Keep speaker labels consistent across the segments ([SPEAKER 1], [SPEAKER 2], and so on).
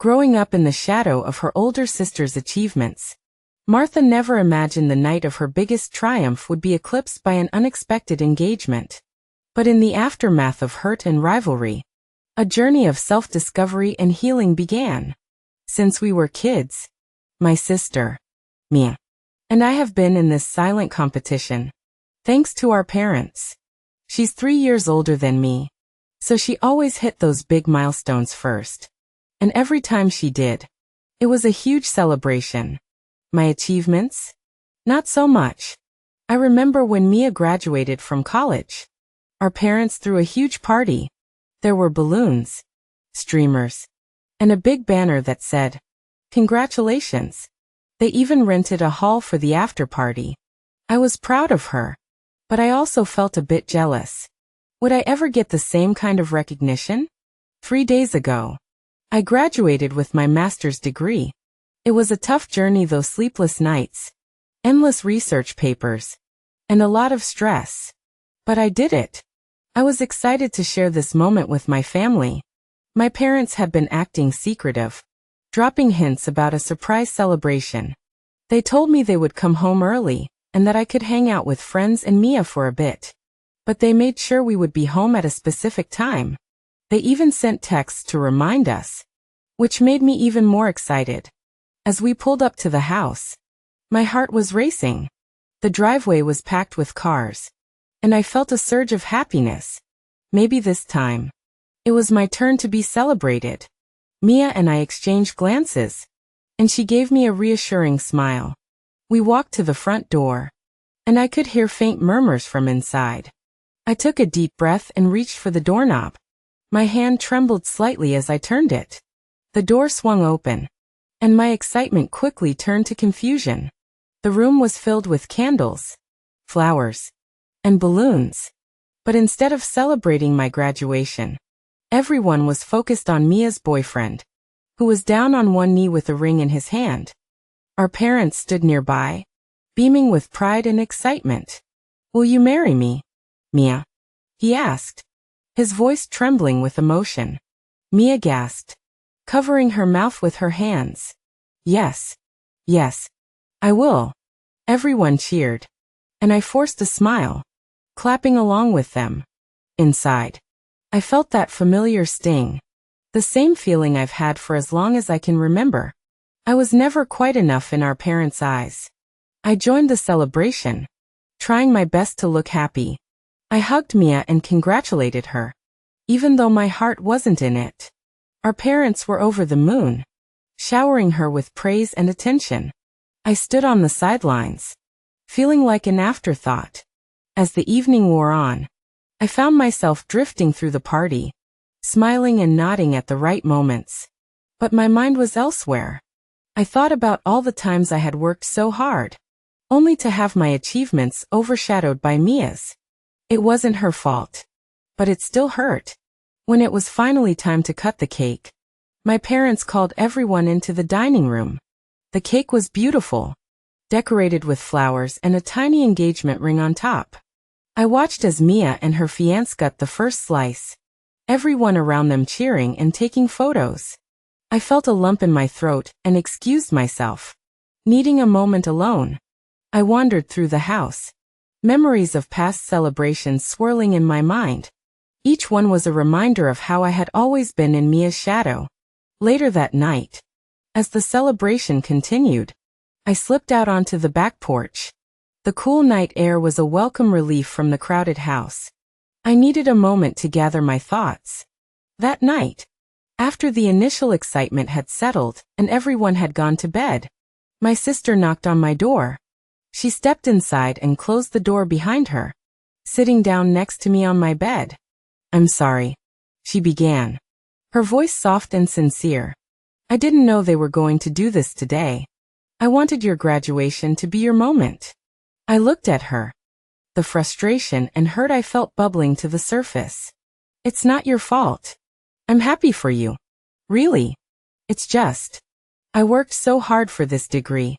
[SPEAKER 1] growing up in the shadow of her older sister's achievements. Martha never imagined the night of her biggest triumph would be eclipsed by an unexpected engagement. But in the aftermath of hurt and rivalry, a journey of self-discovery and healing began. Since we were kids, my sister, Mia, and I have been in this silent competition, thanks to our parents. She's 3 years older than me, so she always hit those big milestones first. And every time she did, it was a huge celebration. My achievements? Not so much. I remember when Mia graduated from college. Our parents threw a huge party. There were balloons, streamers, and a big banner that said, "Congratulations." They even rented a hall for the after party. I was proud of her, but I also felt a bit jealous. Would I ever get the same kind of recognition? 3 days ago, I graduated with my master's degree. It was a tough journey, though, sleepless nights, endless research papers, and a lot of stress. But I did it. I was excited to share this moment with my family. My parents had been acting secretive, dropping hints about a surprise celebration. They told me they would come home early, and that I could hang out with friends and Mia for a bit. But they made sure we would be home at a specific time. They even sent texts to remind us, which made me even more excited. As we pulled up to the house, my heart was racing. The driveway was packed with cars, and I felt a surge of happiness. Maybe this time, it was my turn to be celebrated. Mia and I exchanged glances, and she gave me a reassuring smile. We walked to the front door, and I could hear faint murmurs from inside. I took a deep breath and reached for the doorknob. My hand trembled slightly as I turned it. The door swung open, and my excitement quickly turned to confusion. The room was filled with candles, flowers, and balloons. But instead of celebrating my graduation, everyone was focused on Mia's boyfriend, who was down on one knee with a ring in his hand. Our parents stood nearby, beaming with pride and excitement. "Will you marry me, Mia?" he asked, his voice trembling with emotion. Mia gasped, covering her mouth with her hands. Yes, I will." Everyone cheered, and I forced a smile, clapping along with them. Inside, I felt that familiar sting, the same feeling I've had for as long as I can remember. I was never quite enough in our parents' eyes. I joined the celebration, trying my best to look happy. I hugged Mia and congratulated her, even though my heart wasn't in it. Our parents were over the moon, showering her with praise and attention. I stood on the sidelines, feeling like an afterthought. As the evening wore on, I found myself drifting through the party, smiling and nodding at the right moments. But my mind was elsewhere. I thought about all the times I had worked so hard, only to have my achievements overshadowed by Mia's. It wasn't her fault, but it still hurt. When it was finally time to cut the cake, my parents called everyone into the dining room. The cake was beautiful, decorated with flowers and a tiny engagement ring on top. I watched as Mia and her fiancé got the first slice, everyone around them cheering and taking photos. I felt a lump in my throat and excused myself, needing a moment alone. I wandered through the house, memories of past celebrations swirling in my mind. Each one was a reminder of how I had always been in Mia's shadow. Later that night, as the celebration continued, I slipped out onto the back porch. The cool night air was a welcome relief from the crowded house. I needed a moment to gather my thoughts. That night, after the initial excitement had settled and everyone had gone to bed, my sister knocked on my door. She stepped inside and closed the door behind her, sitting down next to me on my bed. "I'm sorry," she began, her voice soft and sincere. "I didn't know they were going to do this today. I wanted your graduation to be your moment." I looked at her, the frustration and hurt I felt bubbling to the surface. "It's not your fault. I'm happy for you. Really. It's just, I worked so hard for this degree,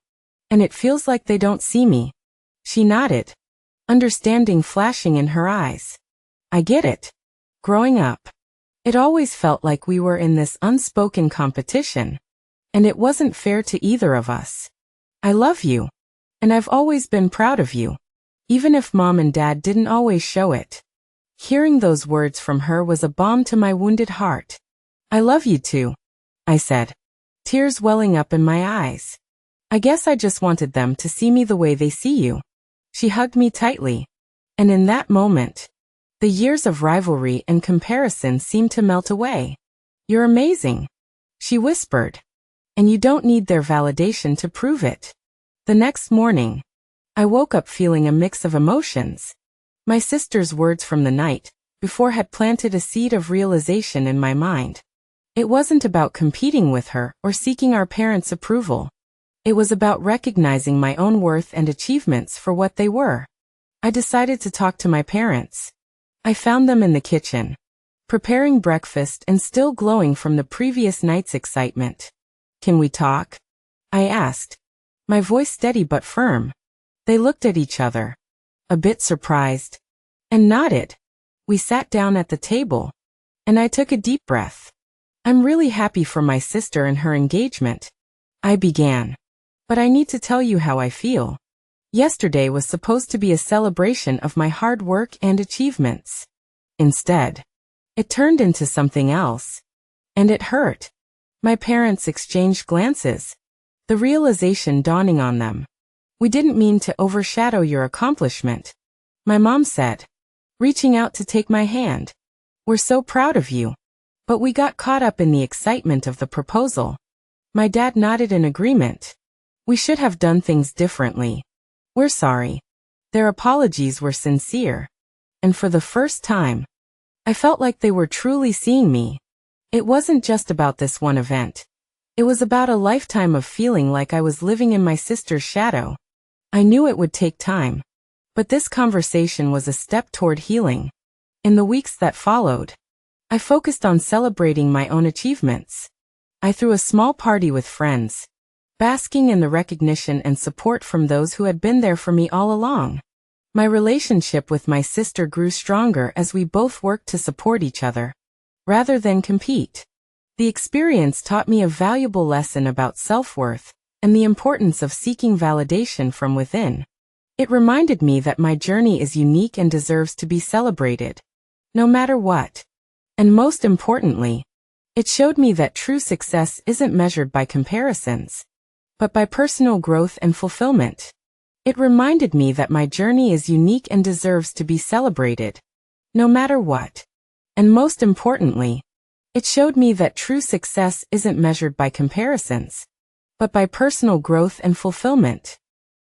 [SPEAKER 1] and it feels like they don't see me." She nodded, understanding flashing in her eyes. "I get it. Growing up, It always felt like we were in this unspoken competition, and it wasn't fair to either of us. I love you, and I've always been proud of you, even if Mom and Dad didn't always show it. Hearing those words from her was a balm to my wounded heart. I love you too, I said, tears welling up in my eyes. I guess I just wanted them to see me the way they see you. She hugged me tightly, and in that moment, the years of rivalry and comparison seemed to melt away. You're amazing, she whispered, and you don't need their validation to prove it. The next morning, I woke up feeling a mix of emotions. My sister's words from the night before had planted a seed of realization in my mind. It wasn't about competing with her or seeking our parents' approval. It was about recognizing my own worth and achievements for what they were. I decided to talk to my parents. I found them in the kitchen, preparing breakfast and still glowing from the previous night's excitement. Can we talk? I asked, my voice steady but firm. They looked at each other, a bit surprised, and nodded. We sat down at the table, and I took a deep breath. I'm really happy for my sister and her engagement, I began. But I need to tell you how I feel. Yesterday was supposed to be a celebration of my hard work and achievements. Instead, it turned into something else. And it hurt. My parents exchanged glances, the realization dawning on them. We didn't mean to overshadow your accomplishment, my mom said, reaching out to take my hand. We're so proud of you. But we got caught up in the excitement of the proposal. My dad nodded in agreement. We should have done things differently. We're sorry. Their apologies were sincere. And for the first time, I felt like they were truly seeing me. It wasn't just about this one event. It was about a lifetime of feeling like I was living in my sister's shadow. I knew it would take time. But this conversation was a step toward healing. In the weeks that followed, I focused on celebrating my own achievements. I threw a small party with friends, basking in the recognition and support from those who had been there for me all along. My relationship with my sister grew stronger as we both worked to support each other, rather than compete. The experience taught me a valuable lesson about self-worth and the importance of seeking validation from within. It reminded me that my journey is unique and deserves to be celebrated, no matter what. And most importantly, it showed me that true success isn't measured by comparisons, but by personal growth and fulfillment. It reminded me that my journey is unique and deserves to be celebrated, no matter what. And most importantly, it showed me that true success isn't measured by comparisons, but by personal growth and fulfillment.